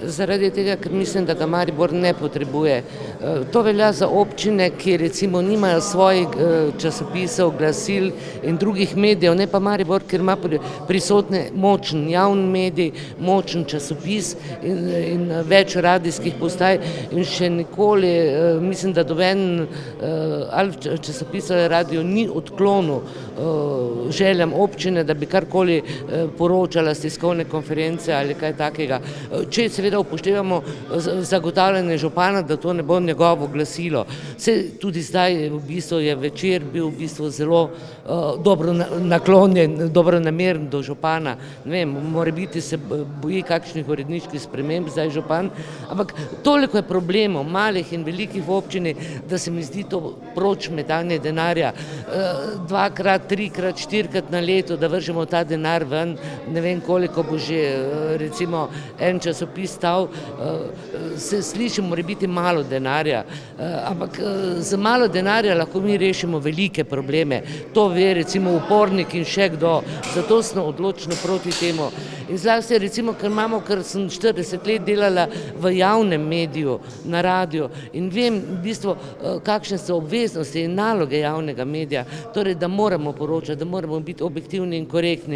zaradi tega, ker mislim, da ga Maribor ne potrebuje. To velja za občine, ki recimo nimajo svojih časopisov, glasil in drugih medijev, ne pa Maribor, ker ima prisotne močen javni medij, močen časopis in več radijskih postaj in še nikoli, mislim, da noben ali časopis ali radio ni odklonil željam občine, da bi karkoli poročala s tiskovne konference ali kaj takega. Če seveda upoštevamo zagotavljanje župana, da to ne bo njegovo glasilo. Tudi zdaj v bistvu je Večer bil v bistvu zelo dobro naklonjen, dobronameren do župana. Ne vem, morebiti se boji kakšnih uredniških sprememb zdaj župan, ampak toliko je problemov, malih in velikih v občini, da se mi zdi to proč metanje denarja. Dvakrat, trikrat, štirikrat na leto, da vržemo ta denar ven, ne vem koliko bo že recimo en časopis stal, se sliši morebiti malo denarja, ampak z malo denarja lahko mi rešimo velike probleme. To ve recimo Upornik in še kdo, zato smo odločno proti temu. In zlasti recimo, ker sem 40 let delala v javnem mediju, na radiju in vem v bistvu, kakšne so obveznosti in naloge javnega medija, torej da moramo poročati, da moramo biti objektivni in korektni